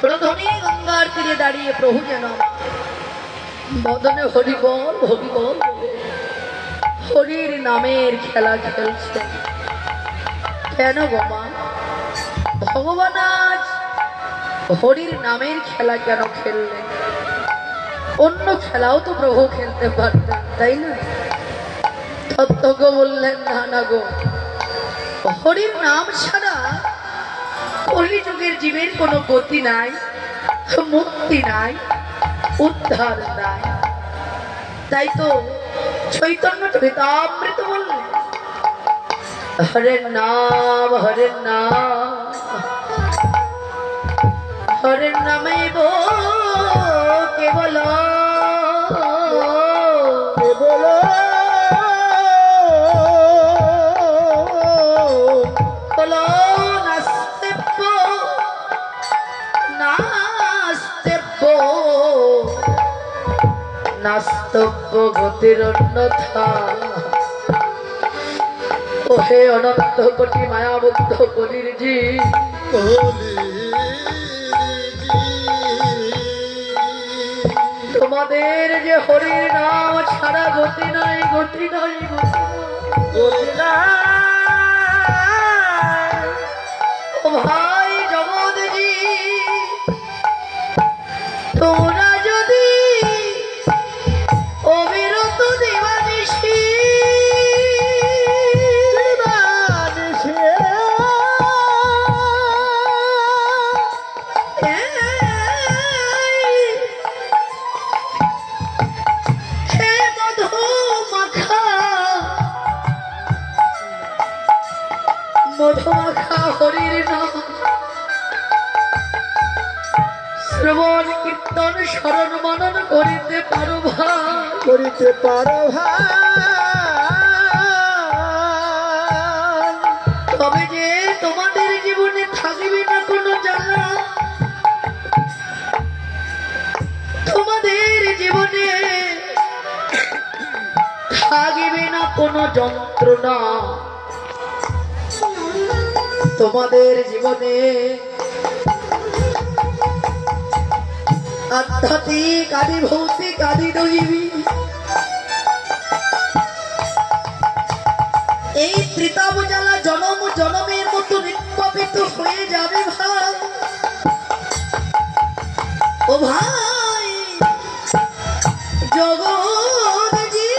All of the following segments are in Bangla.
প্রধনী গঙ্গার তীরে দাঁড়িয়ে প্রভু যেন বদনে হরি বল হরির নামের খেলা খেলছে। কেন গো মা, ভগবান আজ হরির নামের খেলা কেন খেললেন? অন্য খেলাও তো প্রভু খেলতে পারতেন, তাই না? তত্ত্বজ্ঞ বললেন না গো, হরির নাম ছাড়া কলিযুগের জীবের কোনো গতি নাই, মুক্তি নাই, উদ্ধার নাই। তাই তো চৈতন্য চরিতামৃত বললেন, হরের নাম হরের নামে কেবল নাস্তব্য গতির অন্যথা। ওহে অনন্ত কোটি মায়াবদ্ধ কলির জি, তোমাদের যে হরির নাম ছাড়া গতি নাই, গতি নাই, গতি নাই। ও ভাই জগৎজি, তোমরা যদি অবিরত দিবানিশি মধুমাখা হরির নাম শ্রবণ কীর্তন স্মরণ মনন করিতে পারো ভাই, তবে যে তোমাদের জীবনে থাকবে না কোনো জ্বালা, তোমাদের জীবনে থাকবে না কোনো যন্ত্রণা, তোমাদের জীবনে আধ্যাত্মিক আদি ভৌতিক আদি দৈবী এই ত্রিতাপ জ্বালা জনম জনমের মতো নিষ্পাপিত হয়ে যাবে ভাই। ও ভাই জগৎজি,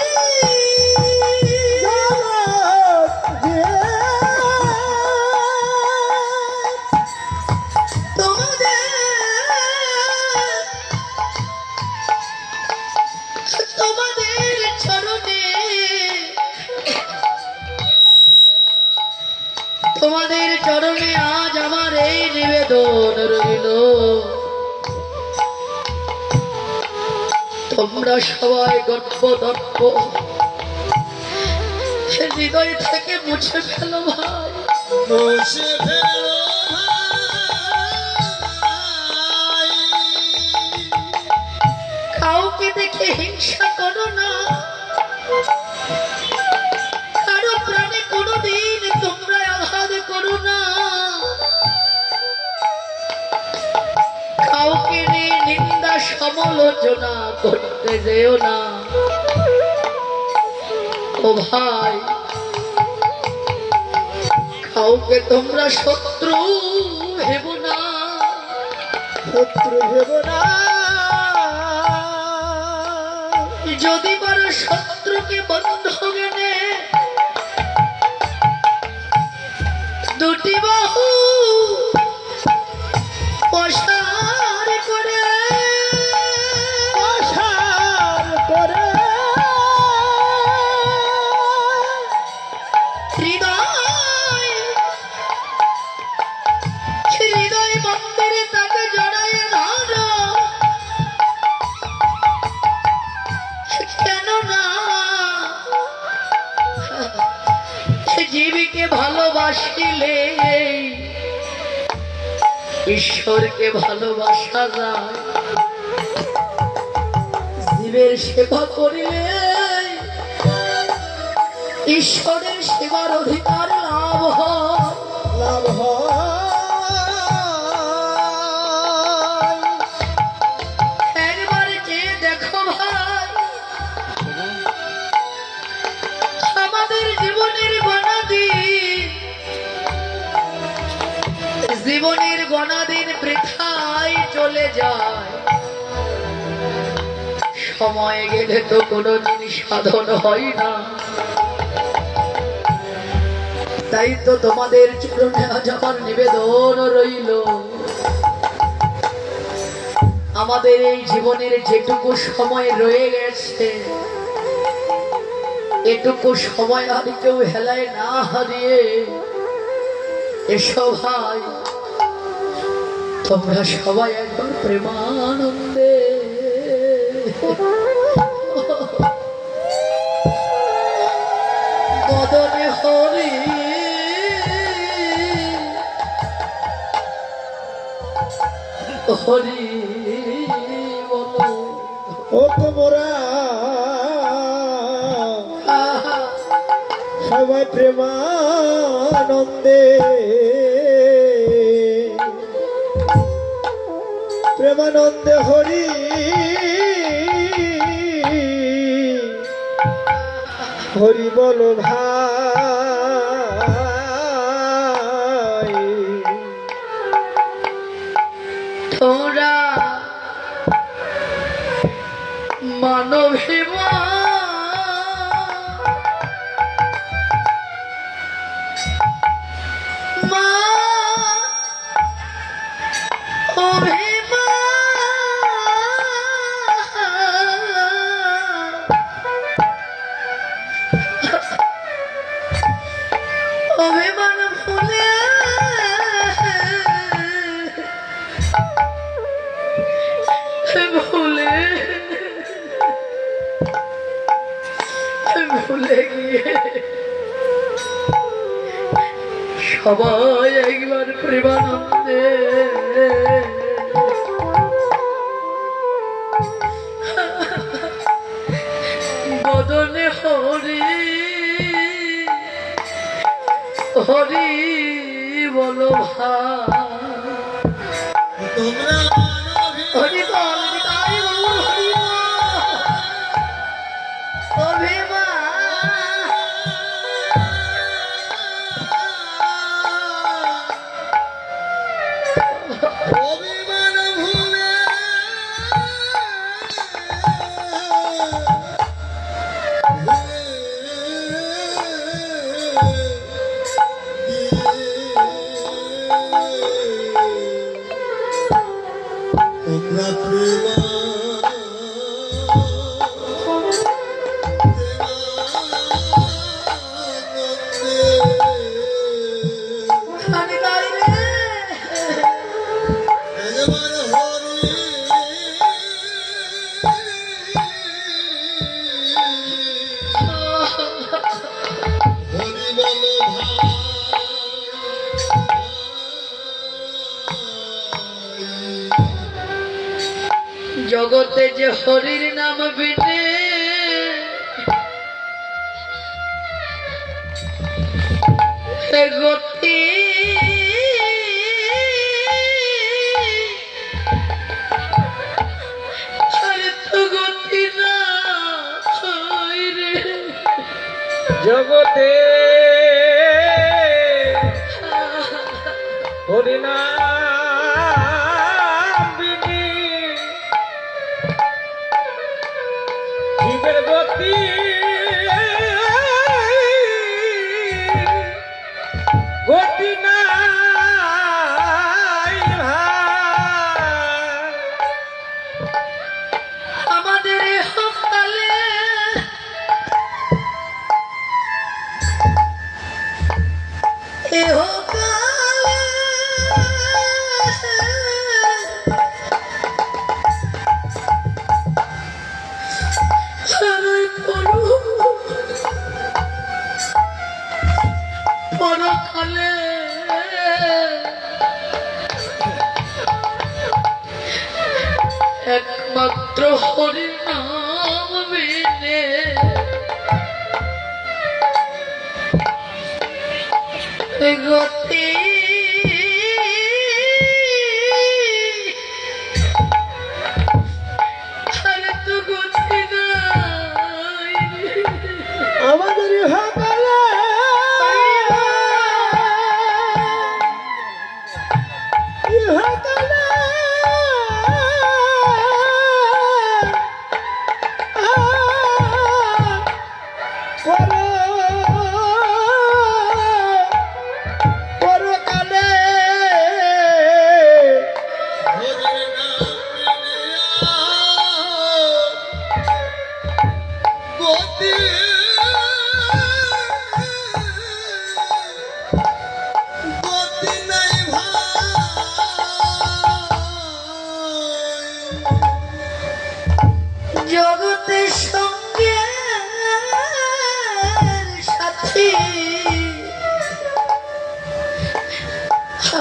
তোমাদের চরণে আজ আমার এই নিবেদন রইল, তোমরা সবাই গর্ব দর্প হৃদয় থেকে মুছে ফেলো ভাই, মুছে ফেলো ভাই। কাউকে দেখে হিংসা করো না, কারো প্রাণে কোনোদিন তোমরা আঘাত করো না, কাউকে নিয়ে নিন্দা সমালোচনা করতে যেও না। ও ভাই, কাউকে তোমরা শত্রু ভেবো না, যদি পারো শত্রুকে বন্ধনে দুটি বাহু প্রসার করে হৃদয় মন্দিরে তাকে জড়াইয়ে ধরো, কেননা জীবীকে ভালোবাসিলে ঈশ্বরকে ভালোবাসা যায়, জীবের সেবা করিলে ঈশ্বরের সেবার অধিকার লাভ হয়। জীবনের গণাদিন বৃথায় চলে যায়, সময় গেলে তো কোনোদিন সাধন হয় না। তাই তো তোমাদের চরণে আজ আমার নিবেদন রইল, আমাদের এই জীবনের যেটুকু সময় রয়ে গেছে, এটুকু সময় আর কেউ হেলায় না হারিয়ে এসো ভাই, তোমরা সবাই একবার প্রেমানন্দে বদনে হরি হরি বলো। ও তোমরা সবাই প্রেমানন্দে প্রেমানন্দে হরি হরি বলো ভাই। তোরা মানবিমা মা অভিমা অভিমান ফুলে ভুলে ভুলে গিয়ে সবাই একবার প্রেমানন্দে বদনে হরি হরি বলো ভাই। তোমরা হরি বল তাই বলো হরি অভিমা অভিমান ভুলে তোমরা প্রেমা হরি গাই রে জগতে যে হরির নাম বিনে গতি তো গতি না রে জগতে হরিনাম বিনি জীবের গতি গতি নাই ভাই। আমাদের সকালে এহকালে পরকালে একমাত্র হরি নাম বিনে গতি আরে তো গতি নাই আমাদের সকালে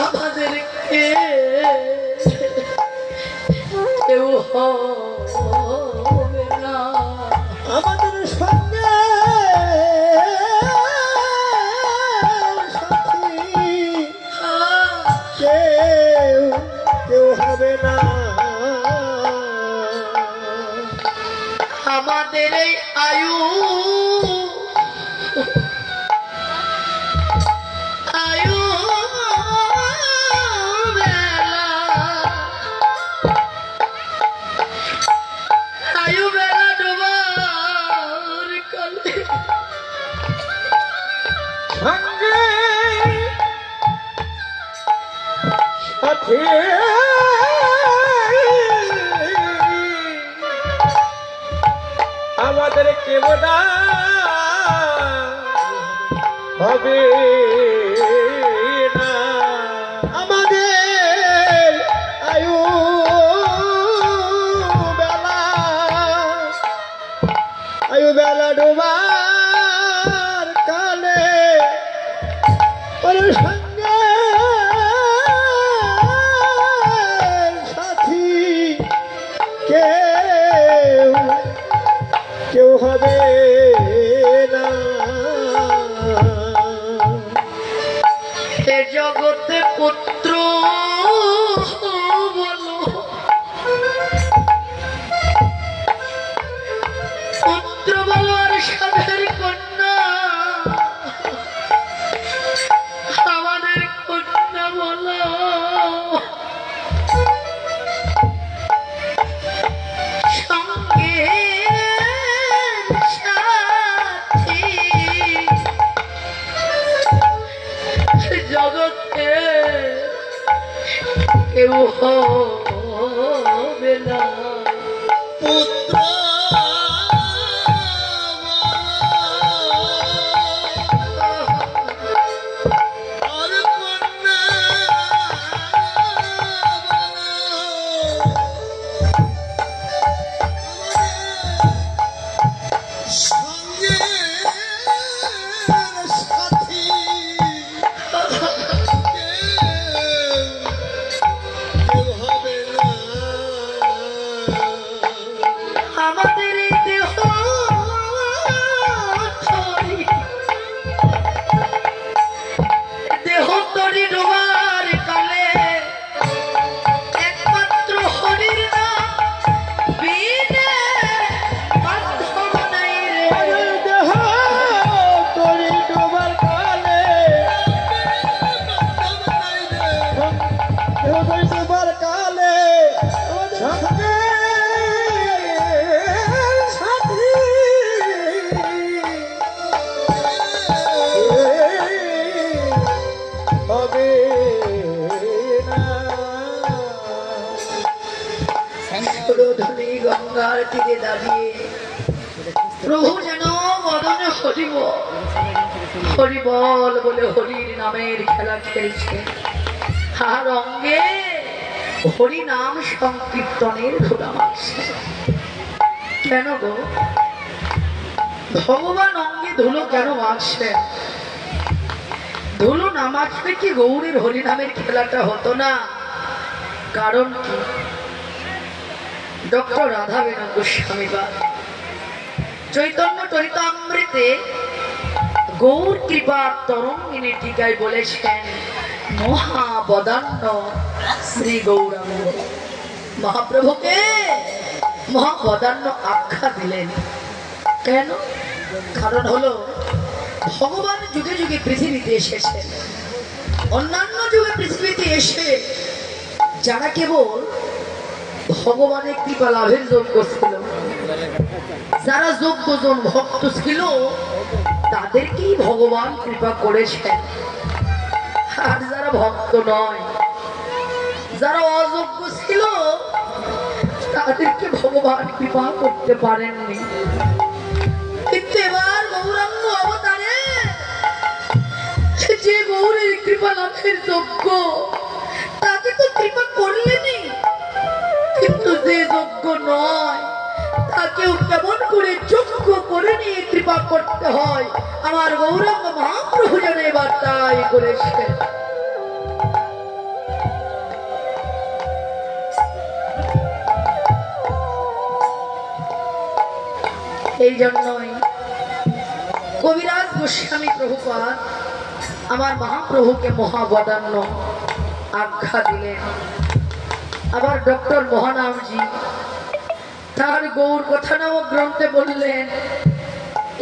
আমাদেরকে কেউ হবে না, আমাদের সঙ্গে কেউ কেউ হবে না। আমাদের এই আয়ু আয়ু বেলা ডোবার কালে সঙ্গে সাথে আমাদের কেউ না হবে না। আমাদের আয়ু বেলা ডোবার কালে ওর সঙ্গে সাথী কেউ কেউ হবে না। এ জগতে পুত্র বলো পুত্র বলো আর সাধের কন্যা, আমাদের কন্যা বলো সঙ্গে সাথী জগতে কেউ হবে না। পুত্র আমাদের এই দেহ দেহ তরি ডোবার কালে একমাত্র হরির নাম বিনে মাধ্যম নাই রে। দেহ তরি ডোবার কালে দেহ তরি ডোবার কালে সঙ্গে সাথী হবে না। ধনী গঙ্গার তীরে দাঁড়িয়ে প্রভু যেন বদনে হরিব হরিবল বলে হরির নামের খেলা খেলছে, আর অঙ্গে হরি নাম সংকীর্তনের ধুলা মারছে। কেন গো ভগবান অঙ্গে ধুলো কেন মারছে? ধুলো না মারলে কি গৌরের হরি নামের খেলাটা হতো না? কারণ কি? ডক্টর রাধা বেনা গোস্বামী চৈতন্য চরিতামৃতে গৌর কৃপা তরঙ্গিনী টিকায় বলেছেন মহাবদান্য শ্রী গৌরাঙ্গ। মহাপ্রভুকে মহাবদান্য আখ্যা দিলেন কেন? কারণ হলো ভগবান যুগে যুগে পৃথিবীতে এসেছেন, অন্যান্য যুগে পৃথিবীতে এসে যারা কেবল ভগবানের কৃপা লাভের যোগ্য ছিল, যারা যোগ্যজন ভক্ত ছিল তাদেরকেই ভগবান কৃপা করেছেন। আর যারা ভক্ত নয়, যারা অযোগ্য ছিল তাদেরকে ভগবান কৃপা করতে পারেননি। কিন্তু এবার গৌরাঙ্গ অবতারে যে গৌরের কৃপা লাভের যোগ্য তাকে তো কৃপা করলেনই, কিন্তু যে যোগ্য নয় তাকেও কেমন করে যোগ্য করে নিয়ে কৃপা করতে হয় আমার গৌরাঙ্গ মহাপ্রভু যেন এবার তাই করেছেন। সেই জন্যই কবিরাজ গোস্বামী প্রভুপাদ আমার মহাপ্রভুকে মহাবদান্য আজ্ঞা দিলেন। আবার ডক্টর মহানামজি তার গৌর কথা নামক গ্রন্থে বললেন,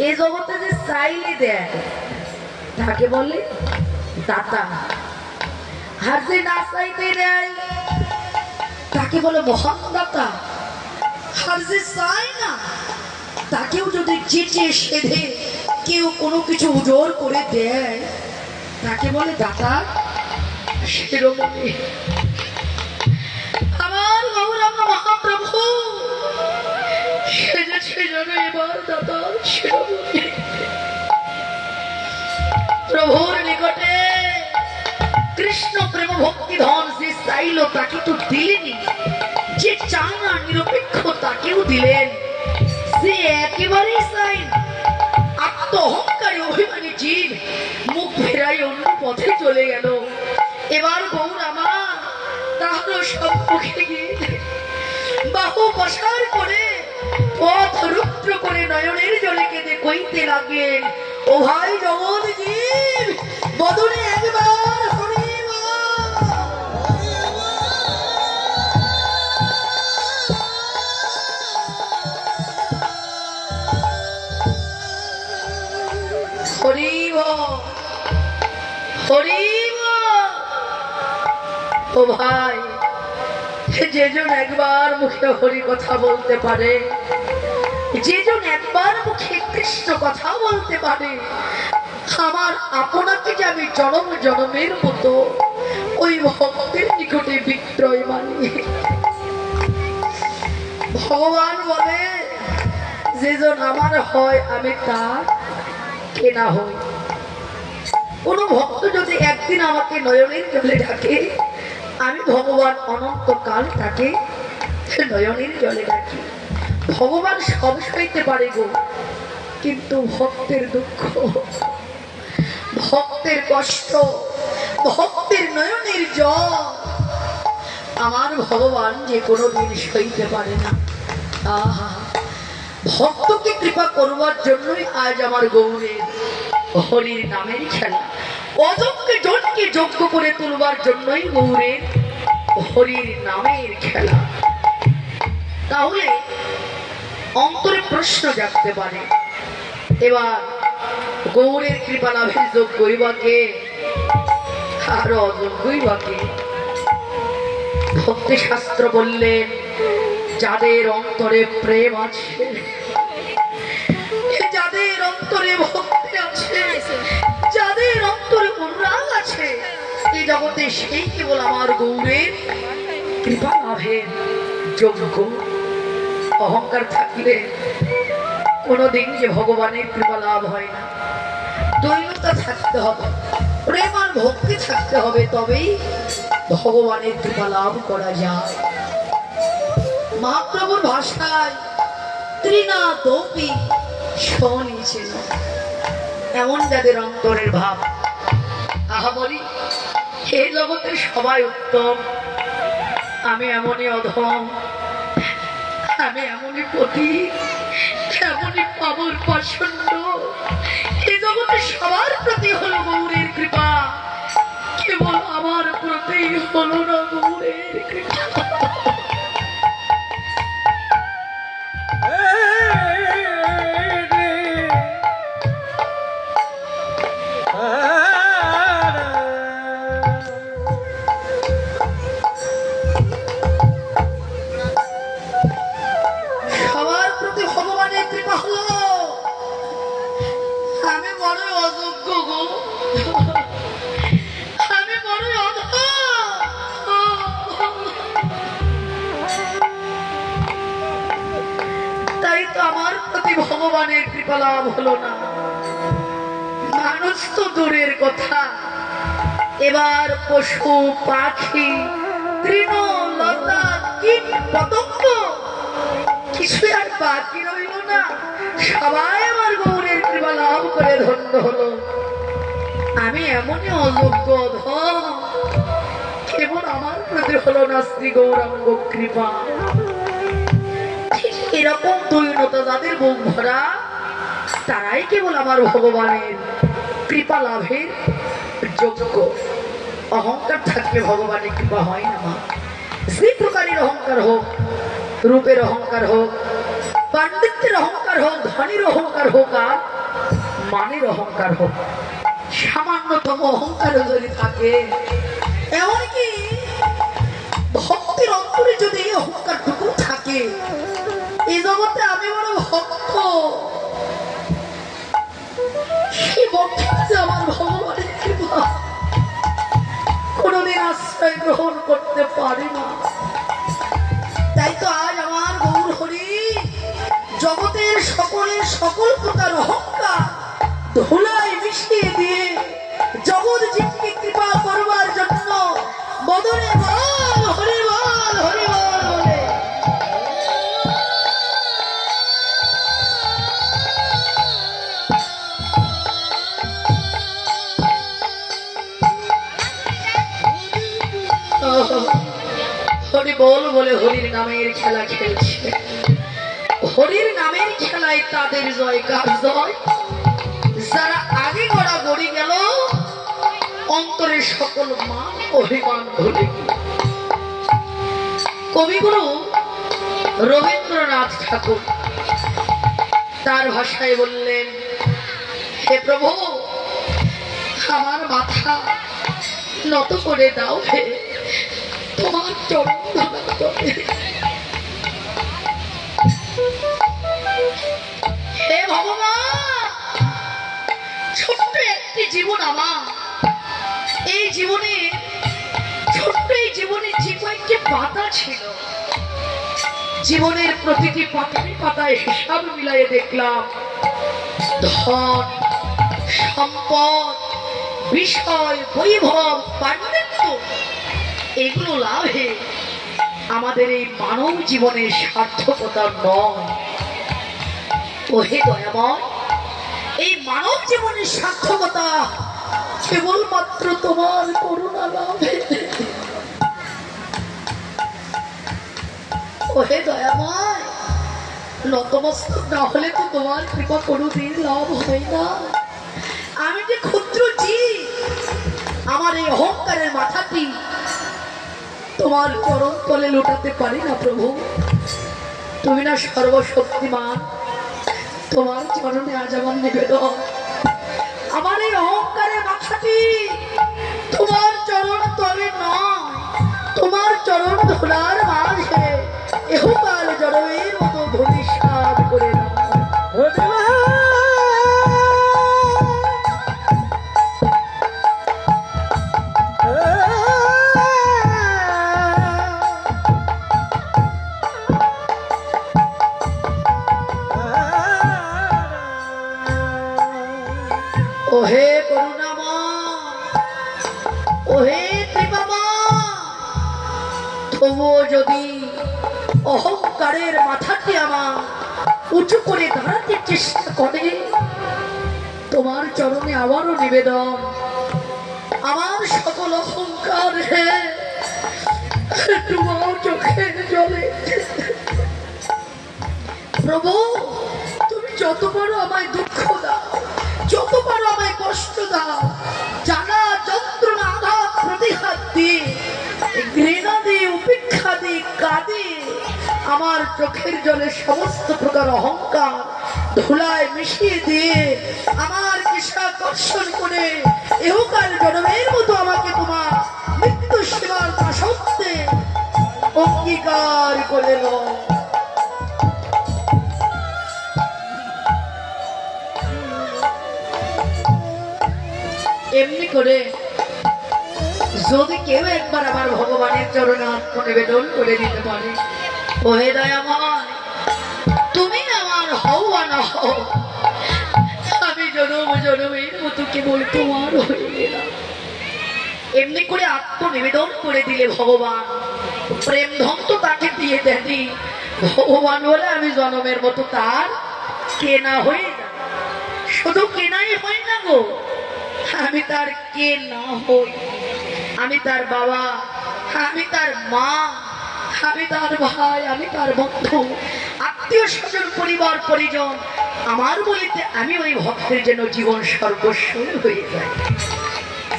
এ জগতে যে চাইলে দেয় তাকে বলে দাতা, আর যে না চাইতে দেয় তাকে বলে মহান দাতা। আর যে চায় না তাকেও যদি চেঁচে সেধে কেউ কোনো কিছু উজোর করে দেয় তাকে বলে দাতা। সেরকমই আমার গৌরাঙ্গ মহাপ্রভু সেজেছে যেন এবার দাতা। সেরকমই প্রভুর নিকটে কৃষ্ণ প্রেম ভক্তি ধন যে চাইল তাকে তো দিলেনি, যে চায় না নিরপেক্ষ তাকেও দিলেন। সে একেবারেই চাই আত্ম অহংকারী অভিমানী জীব মুখ ফেরাই অন্য পথে চলে গেল। এবার গৌর আমার তাহার সম্মুখে গিয়ে বাহু প্রসার করে পথ রুদ্র করে নয়নের জলে কেঁদে কইতে লাগলেন, ও ভাই জগৎ জীব বদনে একবার হরিব। হরিব হরিব। ও ভাই, যেজন একবার মুখে হরি কথা বলতে পারে, যেজন একবার মুখে কৃষ্ণ কথা বলতে পারে, আমার আপনাকে যে আমি জনম জনমের মতো ওই ভক্তের নিকটে বিক্রয় মানি। ভগবান বলে, যেজন আমার হয় আমি তার কেনা হই। কোন ভক্ত যদি একদিন আমাকে নয়নের জলে ডাকে, আমি ভগবান অনন্তকাল তাকে নয়নের জলে ডাকি। ভগবান সব সইতে পারে গো, কিন্তু ভক্তের দুঃখ, ভক্তের কষ্ট, ভক্তের নয়নের জল আমার ভগবান যে কোনোদিন সইতে পারে না। আহা, ভক্তকে কৃপা করবার জন্যই আজ আমার গৌরের হরির নামের খেলা। অযোগ্যকে জনকে যোগ্য করে তুলবার জন্যই গৌরের হরির নামের খেলা। তাহলে অন্তরে প্রশ্ন জাগতে পারে, এবার গৌরের কৃপা লাভের যোগ্যই বাকে আর অযোগ্যই বাকে। ভক্তি শাস্ত্র বললেন, যাদের অন্তরে প্রেম আছে, যাদের অন্তরে ভক্তি আছে, যাদের অন্তরে অনুরাগ আছে, এই জগতে সেই কেবল আমার গৌরের কৃপা লাভের যোগ্য। অহংকার থাকলে কোনোদিন যে ভগবানের কৃপা লাভ হয় না। দৈনতা থাকতে হবে, প্রেম আর ভক্তি থাকতে হবে, তবেই ভগবানের কৃপা লাভ করা যায়। মহাপ্রভুর ভাষায় ত্রিনাদপি শোনিছেন, এমন যাদের অন্তরের ভাব। আহা বলি, এই জগতের সবাই উত্তম, আমি এমনই অধম, আমি এমনই পতি, এমনই পাবর পাষণ্ড। এই জগতে সবার প্রতি হলো গৌরের কৃপা, কেবল আমার প্রতি হলো না গৌরের কৃপা। ভগবানের কৃপা লাভ হলো না। মানুষ তো দূরের কথা, এবার পশু পাখি তৃণলতা কীট পতঙ্গ কিছু আর বাকি রইল না, সবাই আমার গৌরের কৃপা লাভ করে ধন্য হলো। আমি এমনই অযোগ্য ধন, কেবল আমার প্রতি হলো না শ্রী গৌরাঙ্গ কৃপা। এরকম দৈনতা যাদের বুক ভরা তারাই কেবল আমার ভগবানের কৃপা লাভের যোগ্য। অহংকার থাকলে ভগবানের কৃপা হয় না মা। যে প্রকারের অহংকার হোক, রূপের অহংকার হোক, পাণ্ডিত্যের অহংকার হোক, ধনের অহংকার হোক, আর মানের অহংকার হোক, সামান্যতম অহংকার যদি থাকে, এমনকি ভক্তির অন্তরে যদি এই অহংকারটুকু থাকে, এই জগতে আমি বড় ভক্ত, সেই ভক্তিতে আমার ভগবানের কৃপা কোনদিন আশ্রয় গ্রহণ করতে পারে না। তাই তো আজ আমার গৌর হরি জগতের সকলের সকল প্রকার অহংকার ধুলায় মিশিয়ে দিয়ে জগৎ জীবকে কৃপা করবার জন্য বদনে বল হরি বল হরি বল বলে হরি বল বলে হরির নামের খেলা খেলছে। হরির নামের খেলায় তাদের জয়, কার জয়? যারা আগে গড়া গড়ি গেল অন্তরের সকল মান অভিমান ভুলে। কবিগুরু রবীন্দ্রনাথ ঠাকুর তার ভাষায় বললেন, হে প্রভু, আমার মাথা নত করে দাও, হে তোমার চরণ ধরা করে। হে ভগবান, ছোট্ট একটি জীবন আমার, এই জীবনে ছোট্ট এই জীবনে যে কয়েকটি পাতা ছিল, জীবনের প্রতিটি পাতায় পাতায় হিসাব মিলাইয়ে দেখলাম ধন সম্পদ বিষয় বৈভব পাণ্ডিত্য এগুলো লাভে আমাদের এই মানব জীবনের সার্থকতা নয়। ওহে দয়াময়, এই মানব জীবনের সার্থকতা কেবলমাত্র তোমার করুণা লাভে। ওহে দয়াময়, নতমস্তক না হলে তো তোমার কৃপা কোনোদিন লাভ হয় না। আমি যে ক্ষুদ্র জীব, আমার এই অহংকারের মাথাটি তোমার চরণ তলে লুটাতে পারি না প্রভু। তুমি না সর্বশক্তিমান, তোমার চরণে আজ আমার নিবেদন। আমার এই অহংকারের মাথাটি তোমার চরণ তলে নয়, তোমার চরণ ধুলার মাঝে এহকাল জড়ের মতো ভবিষ্যৎ করে দাও। ওহে করুণাময়, ওহে কৃপাময়, তবুও যদি অহংকারের মাথাটি আমার উঁচু করে দাঁড়াতে চেষ্টা করে, তোমার চরণে আবারও নিবেদন, আমার সকল অহংকার হে তোমার চোখের জলে। প্রভু, তুমি যত পারো আমায় দুঃখ দাও, যত পারো আমায় কষ্ট দাও, জানা যন্ত্রণা আঘাত প্রতিঘাত দিয়ে, ঘৃণা দিয়ে, উপেক্ষা দিয়ে, কাঁদে আমার চোখের জলে সমস্ত প্রকার অহংকার ধুলায় মিশিয়ে দিয়ে আমার কৃষ্ণাকর্ষণ করে এহকাল জন্মের মতো আমাকে তোমার মৃত্যু সেবার দাসত্বে অঙ্গীকার করে নাও। এমনি করে যদি কেউ একবার আমার ভগবানের চরণে আত্মনিবেদন করে দিতে পারে, ওহে দয়াময়, তুমি আমার হও আর না হও, আমি জনম জনমের মতো কেবল তোমার হয়ে গেলাম। এমনি করে আত্মনিবেদন করে দিলে ভগবান প্রেম ধন তো তাকে দিয়ে দেননি, ভগবান বলে আমি জনমের মতো তার কেনা হয়ে যায়। শুধু কেনাই হয় না গো, আমি তার কে না হই, আমি তার বাবা, আমি তার মা, আমি তার ভাই, আমি তার বন্ধু, আত্মীয় স্বজন পরিবার পরিজন আমার বলিতে আমি ওই ভক্তের যেন জীবন সর্বস্ব হয়ে যায়,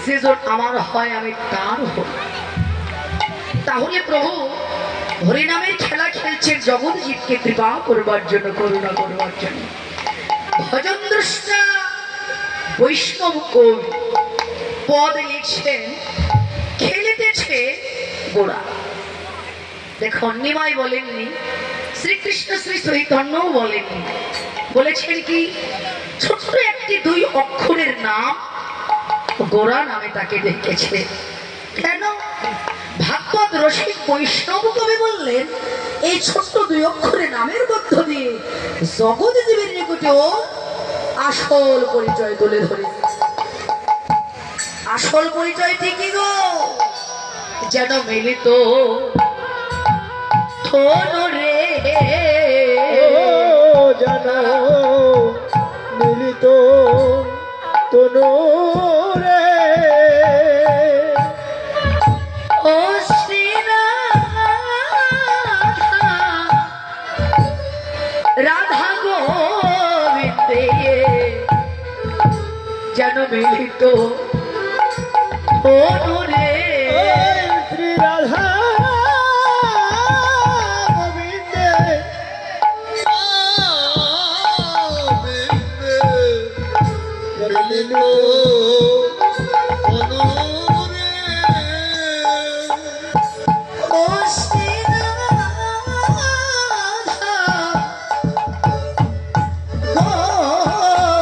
সেজন আমার হয় আমি তার হই। তাহলে প্রভু হরিনামের খেলা খেলছেন জগৎ জীবকে কৃপা করবার জন্য, করুণা করবার জন্য। ভজন দ্রষ্টা বৈষ্ণব কবি পদ লিখছেন খেলিতেছে গোড়া। দেখুন নিমাই বলেননি, শ্রীকৃষ্ণ শ্রী চৈতন্যও বলেননি, বলেছেন কি ছোট্ট একটি 2 অক্ষরের নাম গোড়া নামে তাকে ডেকেছে। কেন? ভাগবত রসিক বৈষ্ণব কবি বললেন এই ছোট্ট 2 অক্ষরের নামের মধ্য দিয়ে জগৎ জীবের নিকটেও আসল পরিচয় তুলে ধরে। আসল পরিচয় ঠিকই গো, যেন মিলিত থনরে যেন মিলিত তনুরে ও রাধা গোবিন্দে যেন মিলিত থনরে শ্রী রাধা গোবিন্দে মিলিত ও শ্রী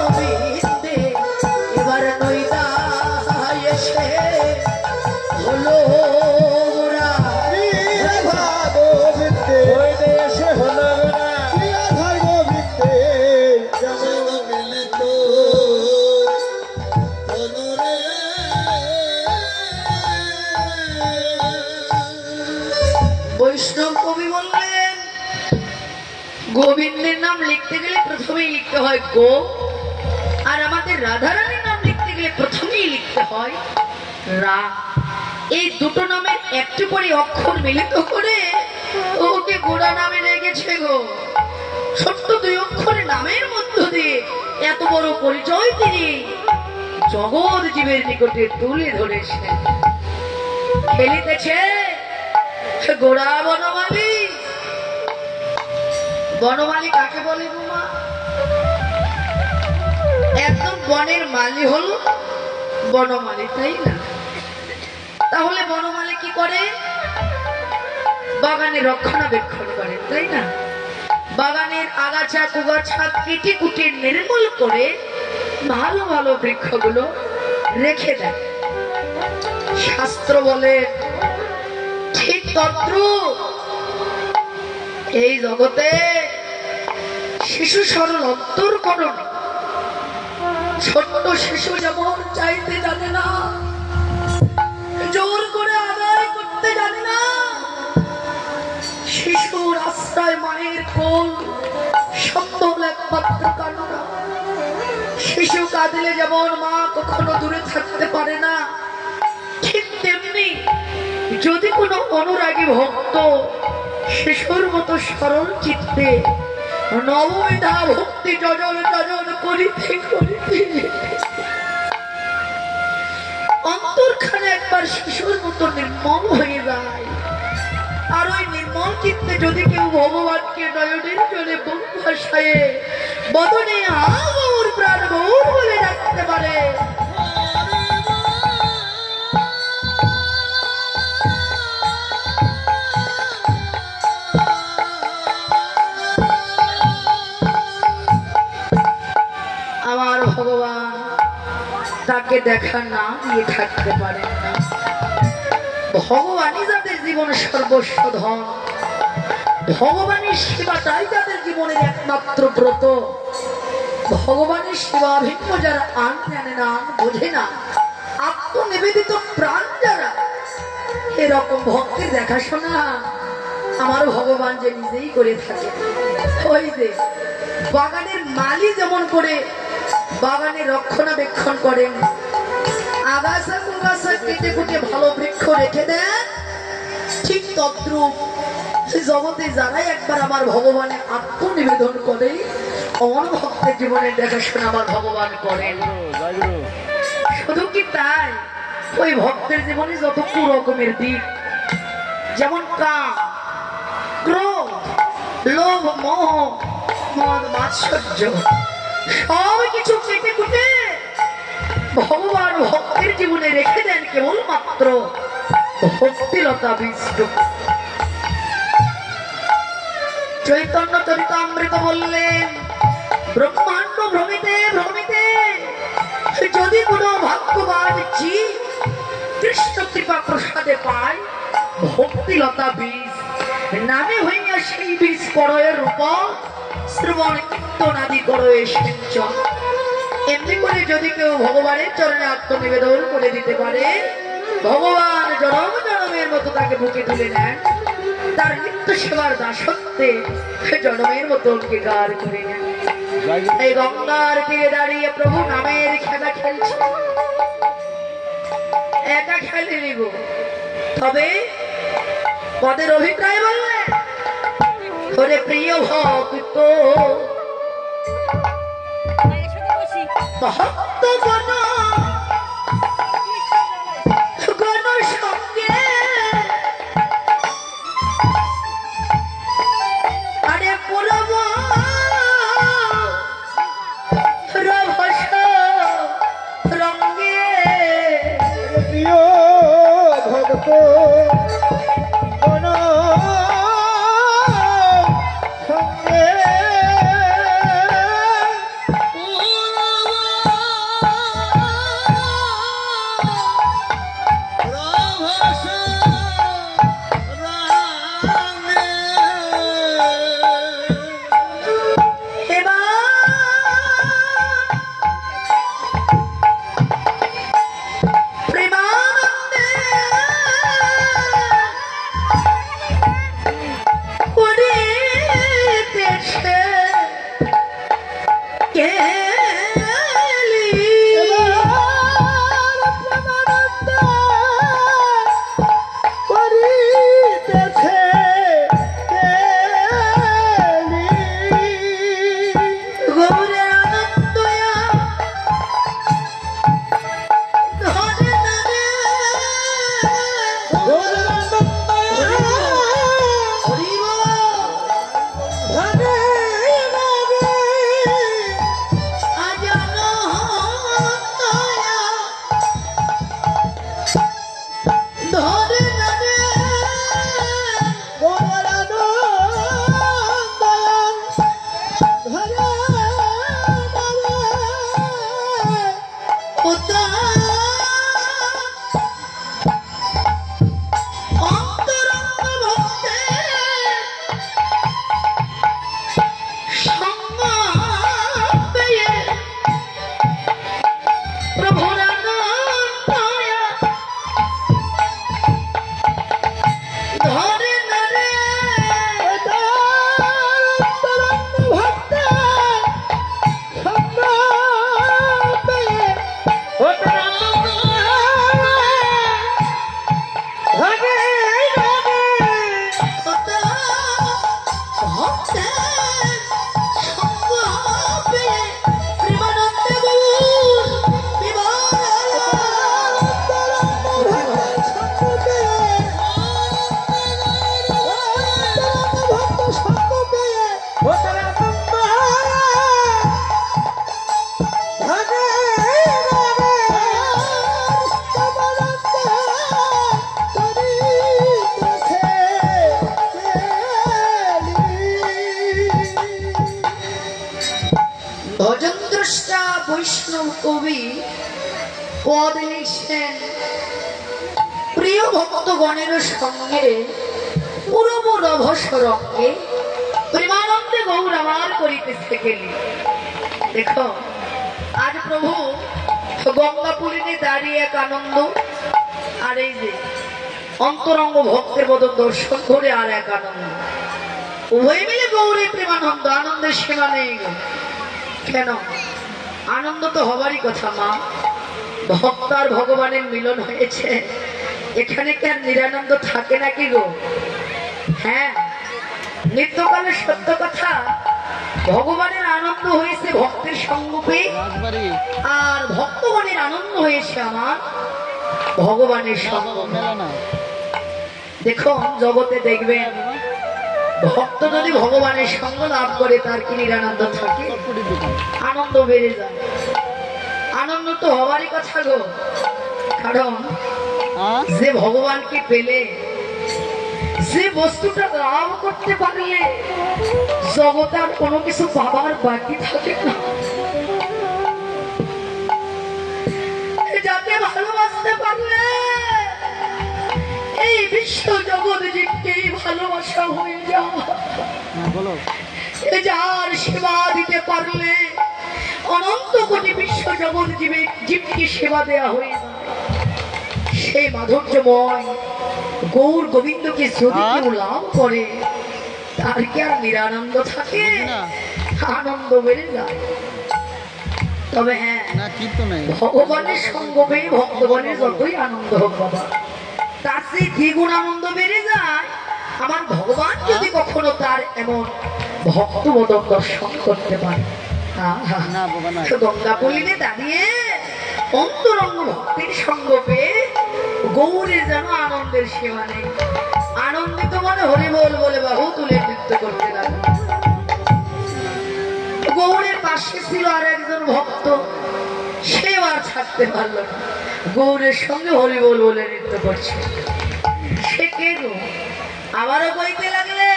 গোবিন্দে এবার নইদা এসে হলো গোরা। রাধা গোবিন্দে দেশে হলো না রাধা গোবিন্দে যেন মিলিত তনুরে। বৈষ্ণব কবি বললেন গোবিন্দের নাম লিখতে গেলে প্রথমেই লিখতে হয় গো, আর আমাদের রাধারানীর নাম লিখতে গেলে প্রথমেই লিখতে হয় রা। এই দুটো নামের একটু করে অক্ষর মিলিত করে ওকে গোড়া নামে রেখেছে গো। ছোট্ট 2 অক্ষরের নামের মধ্য দিয়ে এত বড় পরিচয় তিনি জগৎ জীবের নিকটে তুলে ধরেছেন। খেলিতেছে গোড়া বনমালী। বনমালী কাকে বলে মা? একদম বনের মালি হল বনমালী, তাই না? তাহলে বনমালী কি করে? বাগানে রক্ষণাবেক্ষণ করে, তাই না? বাগানের আগাছা কুগাছা কেটে কুটে নির্মূল করে ভালো ভালো বৃক্ষগুলো রেখে দেয়। শাস্ত্র বলে ঠিক তদ্রূপ এই জগতে শিশু সরল অন্তর্করণ। ছোট্ট শিশু যেমন চাইতে জানে না, জোর করে আদায় করতে জানে না, শিশুর আশ্রয় মায়ের কোল সম্ভব একমাত্র কান্না। শিশু কাঁদলে যেমন মা কখনো দূরে থাকতে পারে না, ঠিক তেমনি যদি কোনো অনুরাগী ভক্ত শিশুর মতো সরল চিত্তে নববিধা ভক্তি যজন যজন করিতে করিতে অন্তরখানে একবার শিশুর মতো নির্মল হয়ে যায়, আর ওই নির্মল চিত্তে যদি কেউ ভগবানকে নয়নের জলে বুক ভাসায়ে বদনে আমার প্রাণ গৌর বলে ডাকতে পারে, আমার ভগবান তাকে দেখা না দিয়ে থাকতে পারেন না। ভগবানই যাদের জীবনের সর্বস্ব ধন, ভগবানের সেবাটাই যাদের জীবনের একমাত্র ব্রত, ভগবানের সেবা ভিন্ন যারা আন জানে না, বোঝে না, আত্মনিবেদিত প্রাণ যারা, এরকম ভক্তের দেখাশোনা আমার ভগবান যে নিজেই করে থাকে। ওই যে বাগানের মালি যেমন করে বাগানে রক্ষণাবেক্ষণ করেন, আগাছা কুগাছা কেটে কুটে ভালো বৃক্ষ রেখে দেন, ঠিক তদ্রূপ জগতে যারাই একবার আমার ভগবানে আত্মনিবেদন করে অমন ভক্তের জীবনে দেখাশোনা আমার ভগবান করেন। শুধু কি তাই, ওই ভক্তের জীবনে যত রকমের দিক, যেমন কাম, ক্রোধ, লোভ, মোহ, মদ, মাৎসর্য, সব কিছু কেটে কুটে ভগবান ভক্তের জীবনে রেখে দেন কেবলমাত্র ভক্তিলতা বীজটুকু। চৈতন্য চরিতামৃত বললেন, ব্রহ্মাণ্ড ভ্রমিতে ভ্রমিতে যদি কোনো ভাগ্যবান জীব কৃষ্ণ কৃপা প্রসাদে পায় ভক্তিলতা বীজ, নামে হইয়া সেই বীজ করয়ের রূপ, শ্রবণ কীর্তন আদি করয়ে সিঞ্চন। এমনি করে যদি কেউ ভগবানের চরণে আত্মনিবেদন করে দিতে পারে, ভগবান জনম জনমের মতো তাকে বুকে তুলে নেন, তার নিত্য সেবার দাসত্বে জনমের মতো অঙ্গীকার করে নেন। এই গঙ্গার তীরে দাঁড়িয়ে প্রভু নামের খেলা খেলছে, একা খেলে নিব। তবে পদের অভিপ্রায় বললে, ওরে প্রিয় ভক্ত ভক্ত গণ গণ সঙ্গে আরে পূর্ব রভস রঙ্গে প্রিয় ভক্ত কোন সঙ্গে বৈষ্ণব কবি পদ লিখছেন, প্রিয় ভক্তগণের সঙ্গে পূর্ব রভস রঙ্গে প্রেমানন্দে গৌর আমার করিতেছে গেলি। দেখো আজ প্রভু গঙ্গাপুরীতে দাঁড়িয়ে এক আনন্দ, আর এই যে অন্তরঙ্গ ভক্তের বদন দর্শন করে আর এক আনন্দ, উভয় মিলে গৌরী প্রেমানন্দ, আনন্দের সীমা নেই। কেন? আনন্দ তো হবারই কথা মা, ভক্ত আর ভগবানের মিলন হয়েছে, এখানে কি আর নিরানন্দ থাকে নাকি গো? হ্যাঁ, নিত্যকালের সত্য কথা, ভগবানের আনন্দ হয়েছে ভক্তের সঙ্গ পেয়ে, আর ভক্তগণের আনন্দ হয়েছে আমার ভগবানের সঙ্গ। দেখুন জগতে দেখবেন ভক্ত যদি ভগবানের সঙ্গ লাভ করে তার কি নিরানন্দ থাকে, আনন্দ বেড়ে যায়। আনন্দ তো হওয়ারই কথা গো, কারণ যে ভগবানকে পেলে, যে বস্তুটা লাভ করতে পারলে জগতে আর কোনো কিছু পাবার বাকি থাকে না। যাকে ভালোবাসতে পারলে এই বিশ্ব জগৎ জীবকেই ভালোবাসা হয়ে যায়। যার সেবা দিতে পারলে অনন্ত কোটি বিশ্ব জগৎ জীবকে সেবা দেয়া হয়ে যায়। সেই মাধুর্যময় গৌর গোবিন্দকে যদি কেউ লাভ করে তার কি আর নিরানন্দ থাকে? আনন্দ বেড়ে যায়। তবে হ্যাঁ, ভগবানের সঙ্গ পেয়ে ভক্তগণের যতই আনন্দ হোক বাবা, তার সেই দ্বিগুণ আনন্দ বেড়ে যায় আমার ভগবান যদি কখনো তার এমন ভক্তবোধক দর্শন করতে পারে। গঙ্গাপল্লীতে দাঁড়িয়ে অন্তরঙ্গ ভক্তির সঙ্গ পেয়ে গৌরের যেন আনন্দের সীমা নেই। আনন্দিত মনে হরি বল বলে বাহু তুলে নৃত্য করতে লাগে। গৌরের পাশে ছিল আর একজন ভক্ত, সে আর ছাড়তে পারল না, গৌরের সঙ্গে হরি বল বলে নৃত্য করছে। সে কে গো? আবারও বইতে লাগলে,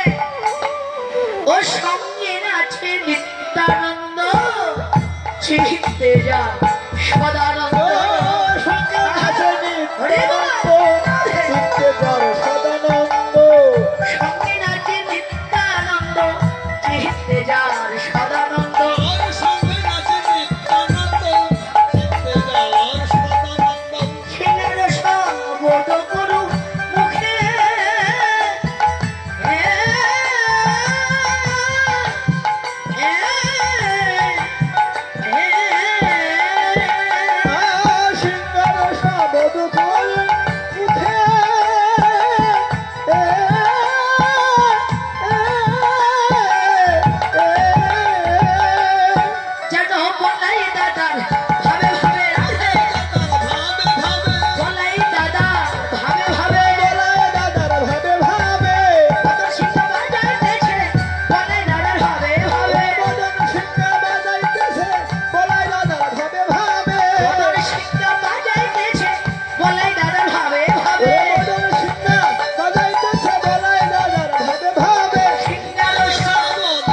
ও সঙ্গে আছে নিত্যানন্দ, চিত্তে যা সদানন্দ। সঙ্গে আছে নিত্যানন্দ, চিত্তে কর সদানন্দ। সঙ্গে আছে নিত্যানন্দ, চিত্তে যার সদানন্দ। সঙ্গে আছে নিত্যানন্দ, চিত্তে যার সদানন্দ। সিংহের শব্দ করু মুখে, সিংহার শব্দ করে মুখে, যেন বলাই দাদার ভাবে ভাবে রাধে, ভাবে ভাবে বলাই দাদা ভাবে ভাবে বলায় দাদার ভাবে ভাবে, কত সিংহ বাজাইতেছে বলাই দাদার ভাবে ভাবে, মদন সিংহ বাজাইতেছে বলায় দাদার ভাবে ভাবে, কত সিংহ বাজাইতেছে বলাই দাদার ভাবে ভাবে, মদন সিংহ বাজাইতেছে বলায় দাদার ভাবে ভাবে। সিংহের শব্দ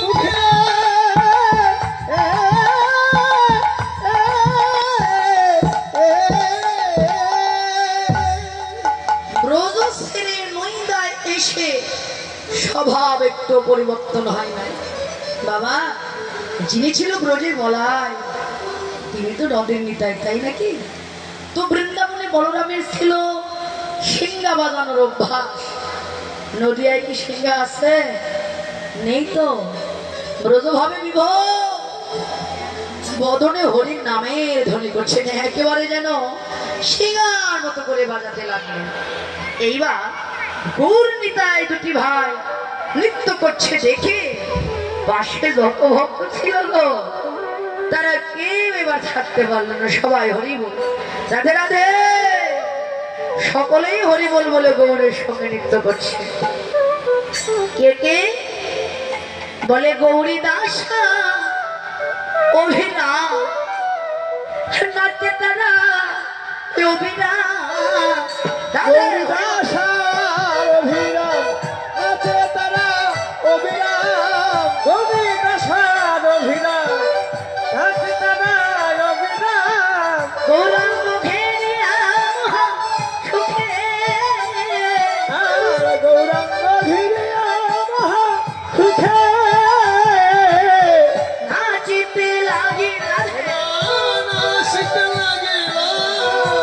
মুখে ব্রজশ্রেণীর নৈন্দায় এসে স্বভাব একটু পরিবর্তন হয় না বাবা। যিনি ছিল ব্রজের বলাই, তিনি তো নদের নিতাই, তাই নাকি? তো বৃন্দাবনে বলরামের ছিল সিংহা বাজানোর অভ্যাস। নদিয়ায় কি সিংহা আছে? নেই তো। ব্রজ ভাবে বিভোর, বদনে হরির নামের ধ্বনি করছে, একেবারে যেন সিংহার মতো করে বাজাতে লাগলেন। এইবার গৌর নিতাই দুটি ভাই নৃত্য করছে দেখে পাশে যত ভক্ত ছিল গো, তারা কেউ এবার ছাড়তে পারলো না। সবাই হরি বল রাধে রাধে, সকলেই হরি বল বলে গৌরের সঙ্গে নৃত্য করছে। কে কে বলে? গৌরী দাস অভিরাম, নাচে তারা অভিরাম। গৌরীদাসার অভিরাম, নাচে তারা অভিরাম। গৌরীদাসার অভিরাম, নাচে তারা অভিরাম। গৌরাঙ্গ ঘেরিয়া সুখে, আর গৌরাঙ্গ ধীরিয়া মহা সুখে, নাচিতে লাগি রাধে, নাচিতে লাগিল,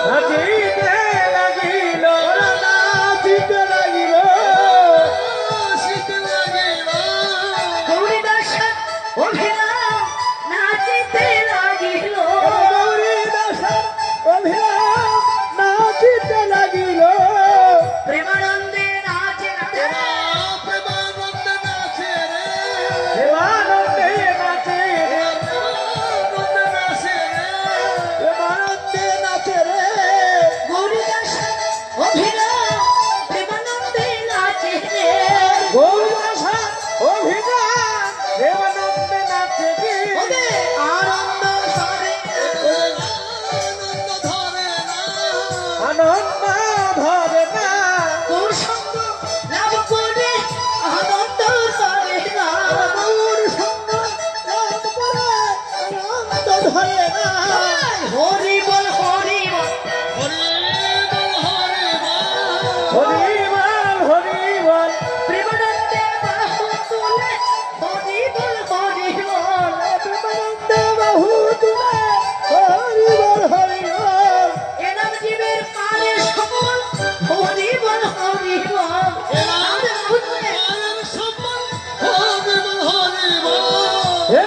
নাচিতে লাগিল রাধা। হরে না হরি বল হরি বল হরি বল হরি বল হরি বল হরি বল প্রেমানন্দে বাহু তুলে হরি বল হরি বল প্রেমানন্দ বাহু তুলে হরি বল হরি বল এনাম জীবের পারে সকল হরি বল হরি বল এনাম আর বুঝলে আর সম্মান হরি বল হরি বল এ